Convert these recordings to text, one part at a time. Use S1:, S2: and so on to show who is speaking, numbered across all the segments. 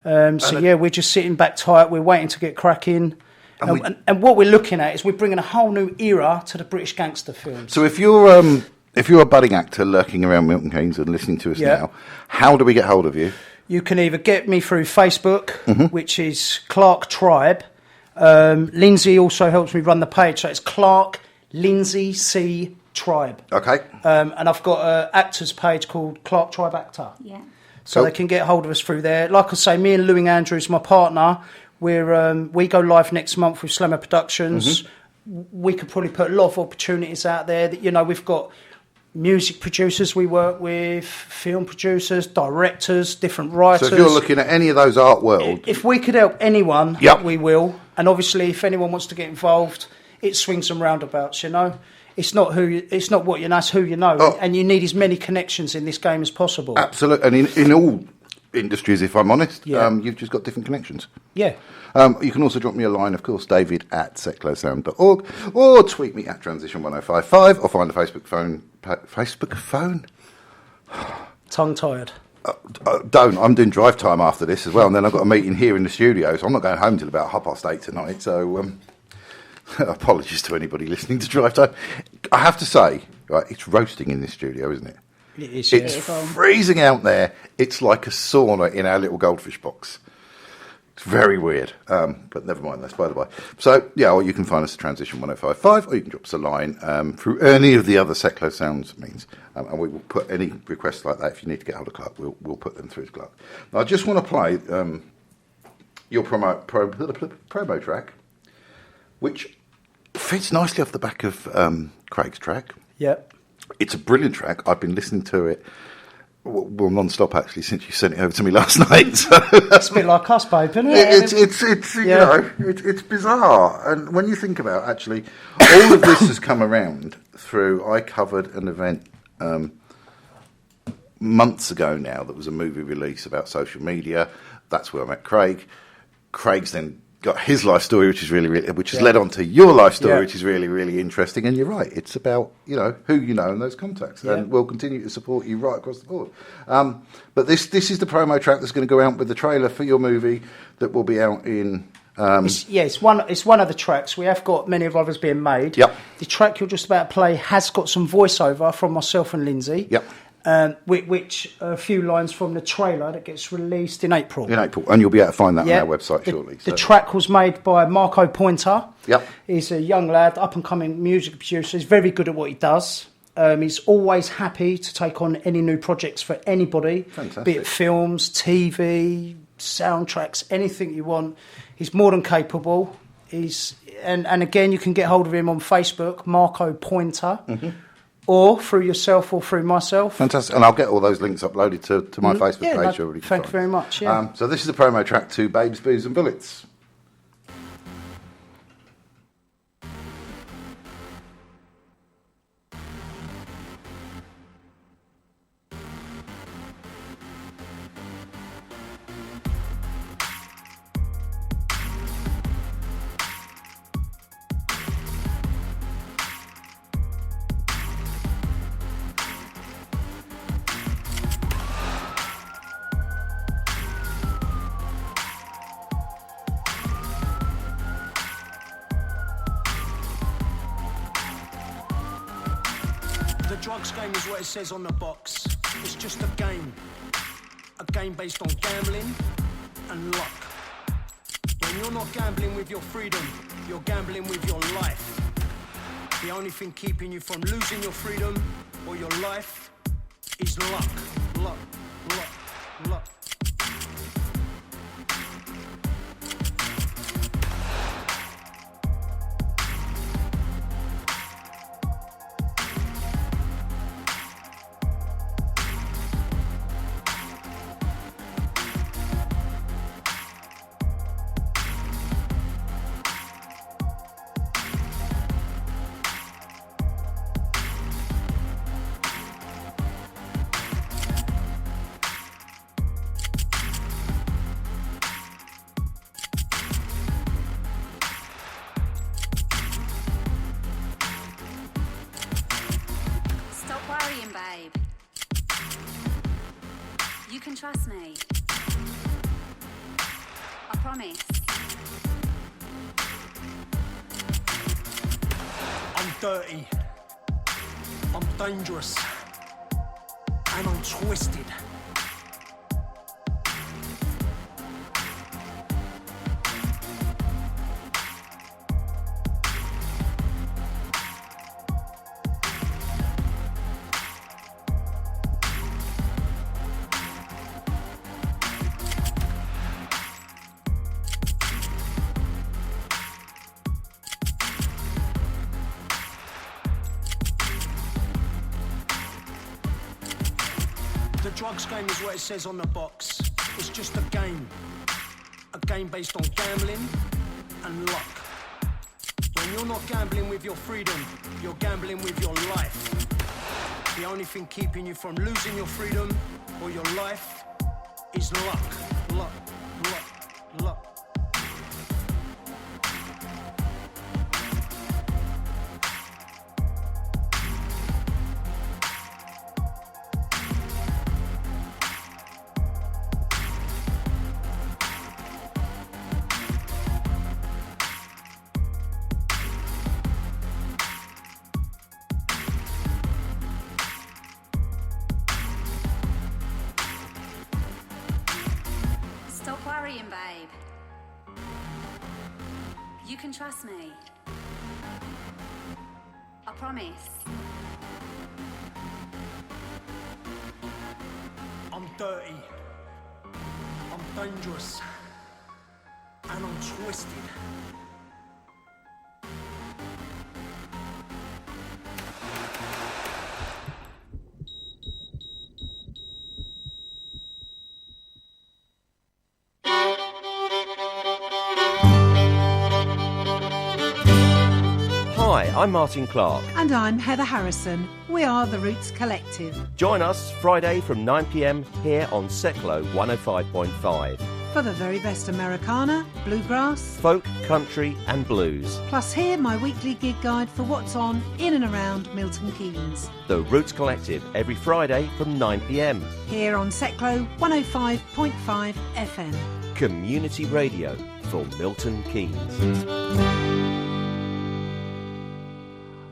S1: We're just sitting back tight. We're waiting to get cracking. And what we're looking at is we're bringing a whole new era to the British gangster films.
S2: So if you're a budding actor lurking around Milton Keynes and listening to us now, how do we get hold of you?
S1: You can either get me through Facebook, which is Clark Tribe. Linzi also helps me run the page, so it's Clark Linzi C Tribe.
S2: Okay.
S1: And I've got an actors page called Clark Tribe Actor.
S3: Yeah.
S1: So they can get hold of us through there. Like I say, me and Luing Andrews, my partner, we go live next month with Slammer Productions. We could probably put a lot of opportunities out there. That, we've got music producers we work with, film producers, directors, different writers.
S2: So if you're looking at any of those art worlds...
S1: If we could help anyone, we will. And obviously, if anyone wants to get involved, it swings and roundabouts, It's not it's not what you know, it's who you know.
S2: Oh.
S1: And you need as many connections in this game as possible.
S2: Absolutely. And in all industries, if I'm honest, you've just got different connections.
S1: Yeah.
S2: You can also drop me a line, of course, david@xxxx.org, or tweet me at transition1055, or find a Facebook phone?
S1: Tongue tired.
S2: Don't. I'm doing drive time after this as well, and then I've got a meeting here in the studio, so I'm not going home till about 8:30 tonight, so... apologies to anybody listening to Drive Time. I have to say, right, it's roasting in this studio, isn't it?
S1: It is.
S2: It's freezing out there. It's like a sauna in our little goldfish box. It's very weird, but never mind, that's by the way. So, or you can find us at Transition 1055, or you can drop us a line through any of the other Seclo Sounds means, and we will put any requests like that. If you need to get hold of Clark, we'll put them through to Clark. Now, I just want to play your promo track, which fits nicely off the back of Craig's track.
S1: Yep.
S2: It's a brilliant track. I've been listening to it, non-stop actually, since you sent it over to me last night. So.
S1: It's a bit like us, babe, isn't it?
S2: It's bizarre. And when you think about, actually, all of this has come around through, I covered an event months ago now that was a movie release about social media. That's where I met Craig. Craig's then got his life story, which is which has led on to your life story, which is really, really interesting. And you're right, it's about who you know and those contacts, and we'll continue to support you right across the board. But this is the promo track that's going to go out with the trailer for your movie that will be out in.
S1: It's one of the tracks. We have got many of others being made.
S2: Yep.
S1: The track you're just about to play has got some voiceover from myself and Linzi.
S2: Yep.
S1: Which a few lines from the trailer that gets released in April.
S2: And you'll be able to find that on our website shortly.
S1: The track was made by Kim Poynter.
S2: Yep.
S1: He's a young lad, up-and-coming music producer. He's very good at what he does. He's always happy to take on any new projects for anybody.
S2: Fantastic.
S1: Be it films, TV, soundtracks, anything you want. He's more than capable. And again, you can get hold of him on Facebook, Marco Poynter. Mm-hmm. Or through yourself or through myself. Fantastic.
S2: And I'll get all those links uploaded to my Facebook page.
S1: Thank you very much.
S2: So this is the promo track to Babes, Booze and Bullets.
S1: The drugs game is what it says on the box. It's just a game. A game based on gambling and luck. When you're not gambling with your freedom, you're gambling with your life. The only thing keeping you from losing your freedom or your life is luck. Luck, luck, luck.
S3: Babe, you can trust me. promise.
S1: I'm dirty. I'm dangerous. And I'm twisted. The drugs game is what it says on the box. It's just a game. A game based on gambling and luck. When you're not gambling with your freedom, you're gambling with your life. The only thing keeping you from losing your freedom or your life is luck. Luck, luck, luck.
S3: Stop worrying, babe. You can trust me. I promise.
S1: I'm dirty. I'm dangerous. And I'm twisted.
S4: Hi, I'm Martin Clark.
S5: And I'm Heather Harrison. We are the Roots Collective.
S4: Join us Friday from 9 p.m. here on Seclo 105.5.
S5: For the very best Americana, bluegrass,
S4: Folk, country and blues.
S5: plus hear my weekly gig guide for what's on in and around Milton Keynes.
S4: The Roots Collective every Friday from 9 p.m.
S5: Here on Seclo 105.5 FM.
S4: Community radio for Milton Keynes.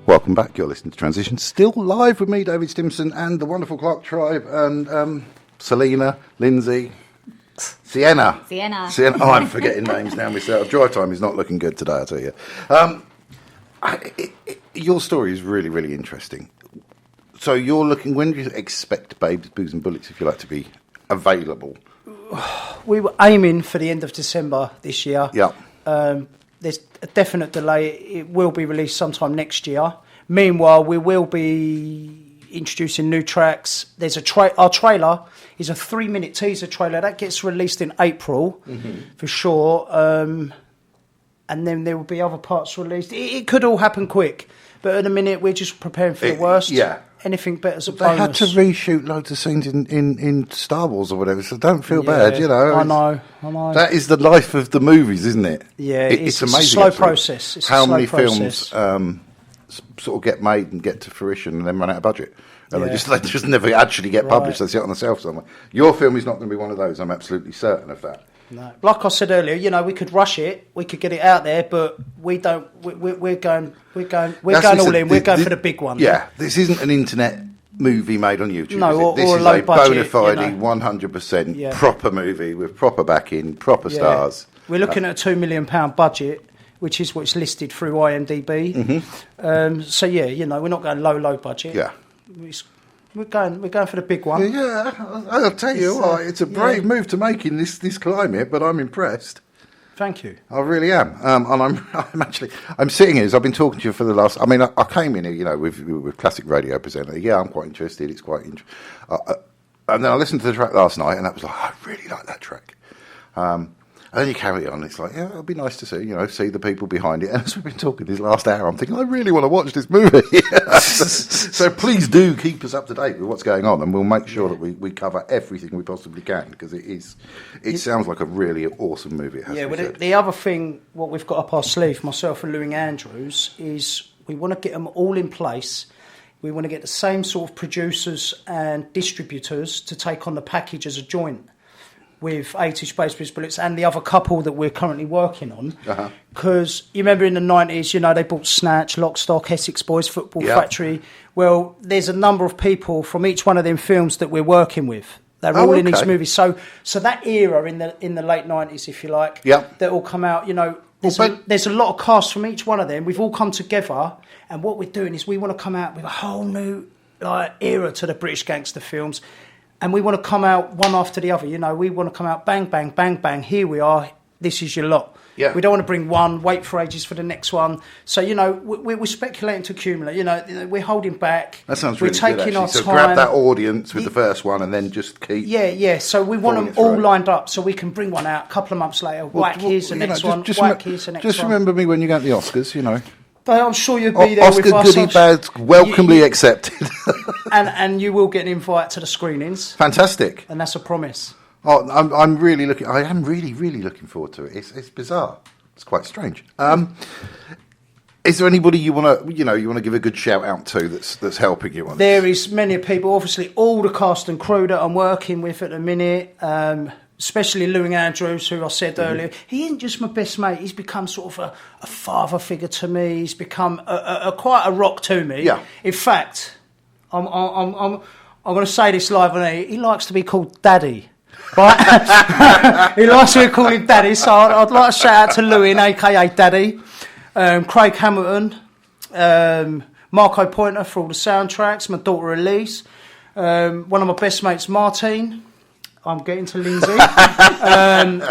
S2: Welcome back. You're listening to Transition. Still live with me, David Stimson, and the wonderful Clark Tribe, and Selena, Linzi, Sienna. Oh, I'm forgetting names now myself. Drive time is not looking good today, I'll tell you. Your story is really, really interesting. So you're looking, when do you expect Babes, Booze and Bullets, if you like, to be available?
S6: We were aiming for the end of December this year.
S2: Yeah.
S6: There's a definite delay. It will be released sometime next year. Meanwhile, we will be introducing new tracks. There's our trailer is a 3-minute teaser trailer that gets released in April for sure. And then there will be other parts released. It could all happen quick, but at the minute we're just preparing for the worst.
S2: Yeah.
S6: Anything better.
S2: They had to reshoot loads of scenes in Star Wars or whatever, so don't feel bad, you know.
S6: I know.
S2: That is the life of the movies, isn't it?
S6: Yeah,
S2: it's amazing.
S6: a slow
S2: actually,
S6: process. It's
S2: how
S6: a slow
S2: many
S6: process.
S2: films sort of get made and get to fruition and then run out of budget. And they just never actually get published. They sit on the shelf somewhere. Your film is not going to be one of those. I'm absolutely certain of that.
S6: No. Like I said earlier, you know, we could rush it, we could get it out there, but we don't. We're going all in. We're going for the big one.
S2: Yeah, this isn't an internet movie made on YouTube.
S6: No,
S2: this
S6: or
S2: is
S6: a low
S2: a
S6: budget,
S2: bona fide,
S6: you know.
S2: 100% proper movie with proper backing, proper stars.
S6: We're looking at a £2 million budget, which is what's listed through IMDb. So yeah, you know, we're not going low budget.
S2: Yeah.
S6: We're going for the big one.
S2: Yeah, I'll tell you what, it's a brave move to make in this climate, but I'm impressed.
S6: Thank you.
S2: I really am, and I'm sitting here. As I've been talking to you for the last. I mean, I came in here, you know, with classic radio presenter. Yeah, I'm quite interested. It's quite interesting. And then I listened to the track last night, and that was like, I really like that track. And then you carry it on. It's like, yeah, it'll be nice to see the people behind it. And as we've been talking this last hour, I'm thinking, I really want to watch this movie. So please do keep us up to date with what's going on, and we'll make sure that we cover everything we possibly can, because it sounds like a really awesome movie.
S6: The other thing, what we've got up our sleeve, myself and Luing Andrews, is we want to get them all in place. We want to get the same sort of producers and distributors to take on the package as a joint. with 80 Space Bullets and the other couple that we're currently working on. Because you remember in the 90s, you know, they bought Snatch, Lock, Stock, Essex Boys, Football Factory. Well, there's a number of people from each one of them films that we're working with. They're all in these movies. So that era in the late 90s, if you like, that all come out, you know, there's a lot of cast from each one of them. We've all come together, and what we're doing is we want to come out with a whole new era to the British gangster films. And we want to come out one after the other, you know. We want to come out bang, bang, bang, bang. Here we are. This is your lot. Yeah. We don't want to bring one, wait for ages for the next one. So, you know, we're speculating to accumulate. You know, we're holding back.
S2: That sounds really
S6: good,
S2: actually.
S6: Our
S2: so
S6: time.
S2: Grab that audience with the first one and then just keep...
S6: Yeah. So we want them all lined up so we can bring one out a couple of months later. Here's the next one. Here's the next one.
S2: Just remember me when you go to the Oscars, you know.
S6: But I'm sure you'll be there
S2: Oscar
S6: with us.
S2: goodie bags welcomely accepted.
S6: and you will get an invite to the screenings.
S2: Fantastic.
S6: And that's a promise.
S2: Oh, I'm really looking... I am really, really looking forward to it. It's bizarre. It's quite strange. Is there anybody you want to give a good shout out to that's helping you on
S6: There
S2: this?
S6: is many people, obviously all the cast and crew that I'm working with at the minute, especially Luing Andrews, who I said earlier. He isn't just my best mate, he's become sort of a father figure to me. He's become quite a rock to me. Yeah. In fact, I'm going to say this live on air, he likes to be called Daddy. Right? He likes to be called him Daddy, so I'd like to shout out to Luing, aka Daddy. Craig Hamilton, Marco Poynter for all the soundtracks, my daughter Elise, one of my best mates Martine. I'm getting to Linzi.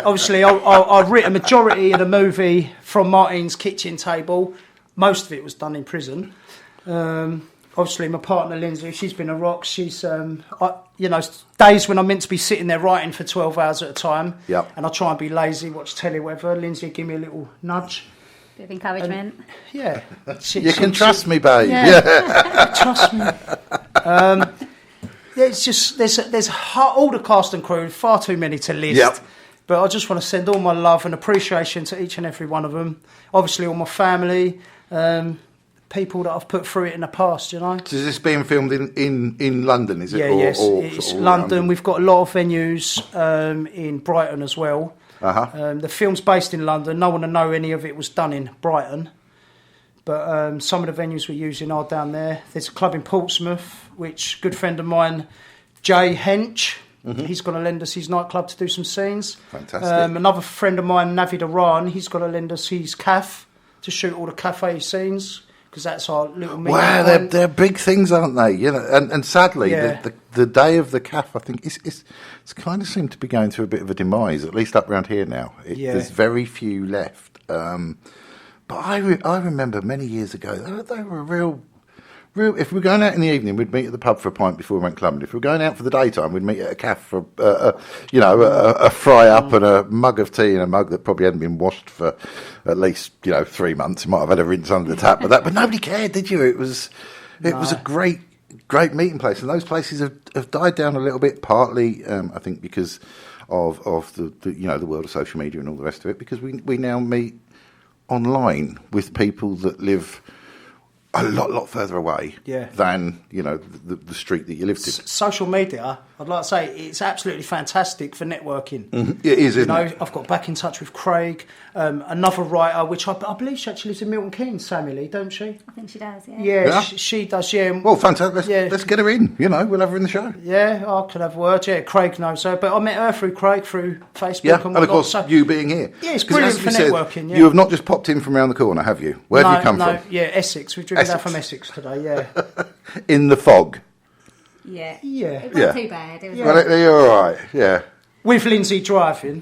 S6: Obviously, I've written a majority of the movie from Martine's kitchen table. Most of it was done in prison. Obviously, my partner Linzi, she's been a rock. She's, days when I'm meant to be sitting there writing for 12 hours at a time, and I try and be lazy, watch telly, whatever. Linzi give me a little nudge.
S3: Bit of encouragement.
S6: You
S2: can trust me, babe.
S6: Trust me. It's just there's all the cast and crew, far too many to list. But I just want to send all my love and appreciation to each and every one of them. Obviously, all my family, people that I've put through it in the past. You know.
S2: So is this being filmed in London? Is it?
S6: Yes, it's London. We've got a lot of venues in Brighton as well. The film's based in London. No one will know any of it was done in Brighton. But some of the venues we're using are down there. There's a club in Portsmouth, which a good friend of mine, Jay Hench, he's going to lend us his nightclub to do some scenes.
S2: Fantastic.
S6: Another friend of mine, Navid Iran, he's going to lend us his cafe to shoot all the cafe scenes, because that's our little meeting.
S2: Wow, they're big things, aren't they? You know, and sadly, the day of the cafe, I think, it's kind of seemed to be going through a bit of a demise, at least up around here now. There's very few left. But I remember many years ago, they were real. If we were going out in the evening, we'd meet at the pub for a pint before we went clubbing. If we were going out for the daytime, we'd meet at a cafe for a fry up and a mug of tea and a mug that probably hadn't been washed for at least 3 months. You might have had a rinse under the tap, but nobody cared, did you? It was a great meeting place, and those places have died down a little bit. Partly, I think, because of the world of social media and all the rest of it. Because we now meet online with people that live a lot further away than the street that you lived in.
S6: Social media, I'd like to say, it's absolutely fantastic for networking.
S2: It is, isn't it?
S6: I've got back in touch with Craig, another writer, which I believe she actually lives in Milton Keynes, Sammy Lee, don't she?
S3: I think she does,
S6: She does,
S2: Well, fantastic. Let's get her in. We'll have her in the show.
S6: Yeah, I could have words. Yeah, Craig knows her, but I met her through Craig through Facebook.
S2: Yeah, and of course, you being here.
S6: Yeah, it's brilliant for networking.
S2: You have not just popped in from around the corner, have you? Where have you come from?
S6: Yeah, Essex. We've driven down from Essex today. Yeah.
S2: In the fog.
S3: Yeah.
S6: It
S3: wasn't too bad. It was
S2: Well, you're all right. Yeah.
S6: With Linzi driving.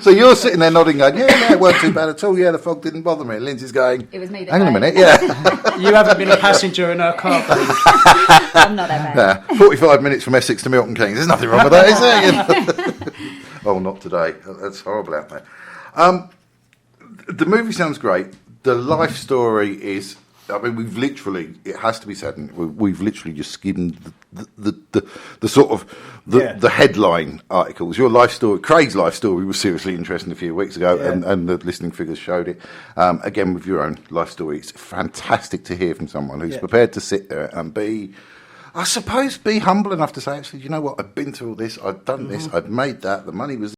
S2: So you're sitting there nodding, going, it wasn't too bad at all. Yeah, the fog didn't bother me. Lindsay's going,
S3: it was me that
S2: hang on a minute,
S6: You haven't been a passenger in her car, baby.
S3: I'm not that bad.
S2: 45 minutes from Essex to Milton Keynes. There's nothing wrong with that, is there? Oh, not today. That's horrible out there. The movie sounds great. The life story is... I mean, we've literally, it has to be said, and we've literally just skimmed the sort of the headline articles. Your life story, Craig's life story, was seriously interesting a few weeks ago, and the listening figures showed it. Again, with your own life story, it's fantastic to hear from someone who's prepared to sit there and be I suppose be humble enough to say, actually, you know what? I've been through all this. I've done this. I've made that. The money was